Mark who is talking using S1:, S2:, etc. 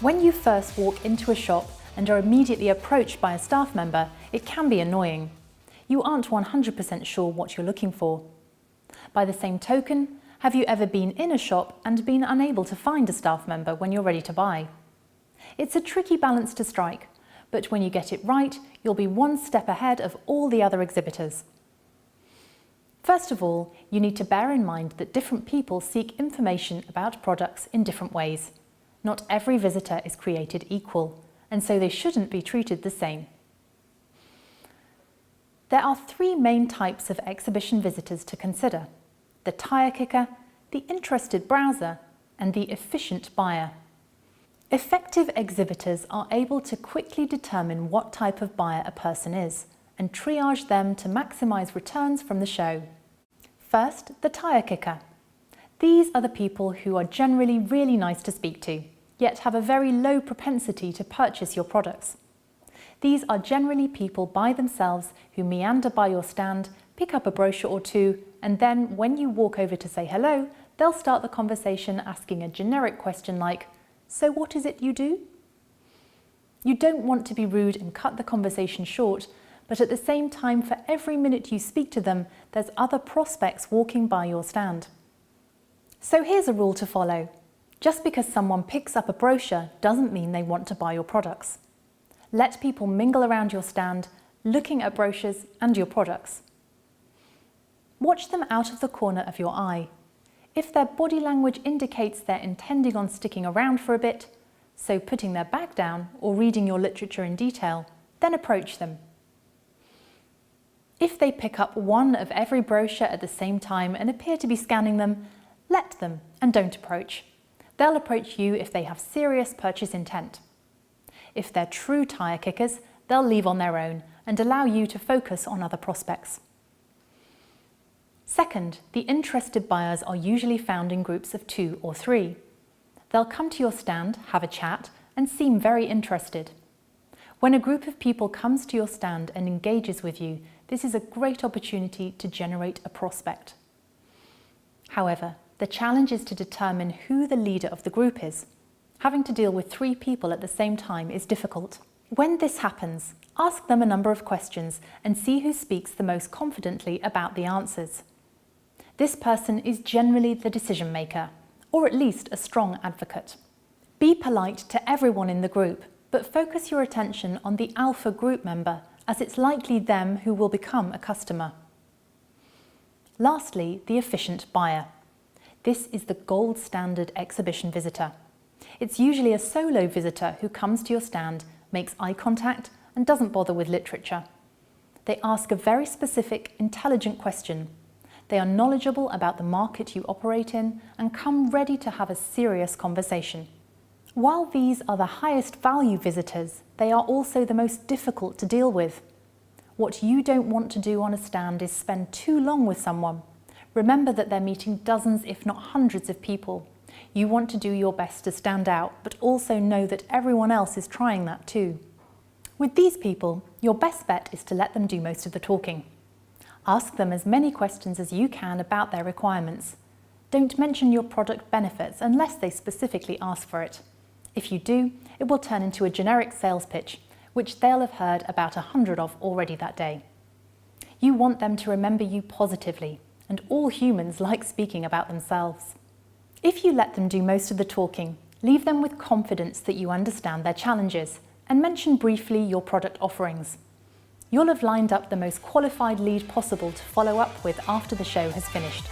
S1: When you first walk into a shop and are immediately approached by a staff member, it can be annoying. You aren't 100% sure what you're looking for. By the same token, have you ever been in a shop and been unable to find a staff member when you're ready to buy? It's a tricky balance to strike, but when you get it right, you'll be one step ahead of all the other exhibitors. First of all, you need to bear in mind that different people seek information about products in different ways. Not every visitor is created equal, and so they shouldn't be treated the same. There are three main types of exhibition visitors to consider: the tire kicker, the interested browser, and the efficient buyer. Effective exhibitors are able to quickly determine what type of buyer a person is and triage them to maximize returns from the show. First, the tire kicker. These are the people who are generally really nice to speak to, yet have a very low propensity to purchase your products. These are generally people by themselves who meander by your stand, pick up a brochure or two, and then when you walk over to say hello, they'll start the conversation asking a generic question like, "So what is it you do?" You don't want to be rude and cut the conversation short, but at the same time, for every minute you speak to them, there's other prospects walking by your stand. So here's a rule to follow. Just because someone picks up a brochure doesn't mean they want to buy your products. Let people mingle around your stand, looking at brochures and your products. Watch them out of the corner of your eye. If their body language indicates they're intending on sticking around for a bit, so putting their bag down or reading your literature in detail, then approach them. If they pick up one of every brochure at the same time and appear to be scanning them, let them and don't approach. They'll approach you if they have serious purchase intent. If they're true tire kickers, they'll leave on their own and allow you to focus on other prospects. Second, the interested buyers are usually found in groups of 2 or 3. They'll come to your stand, have a chat, and seem very interested. When a group of people comes to your stand and engages with you, this is a great opportunity to generate a prospect. However, the challenge is to determine who the leader of the group is. Having to deal with 3 people at the same time is difficult. When this happens, ask them a number of questions and see who speaks the most confidently about the answers. This person is generally the decision maker, or at least a strong advocate. Be polite to everyone in the group, but focus your attention on the alpha group member, as it's likely them who will become a customer. Lastly, the efficient buyer. This is the gold standard exhibition visitor. It's usually a solo visitor who comes to your stand, makes eye contact, and doesn't bother with literature. They ask a very specific, intelligent question. They are knowledgeable about the market you operate in and come ready to have a serious conversation. While these are the highest value visitors, they are also the most difficult to deal with. What you don't want to do on a stand is spend too long with someone. Remember that they're meeting dozens, if not hundreds of people. You want to do your best to stand out, but also know that everyone else is trying that too. With these people, your best bet is to let them do most of the talking. Ask them as many questions as you can about their requirements. Don't mention your product benefits unless they specifically ask for it. If you do, it will turn into a generic sales pitch, which they'll have heard about 100 of already that day. You want them to remember you positively, and all humans like speaking about themselves. If you let them do most of the talking, leave them with confidence that you understand their challenges and mention briefly your product offerings. You'll have lined up the most qualified lead possible to follow up with after the show has finished.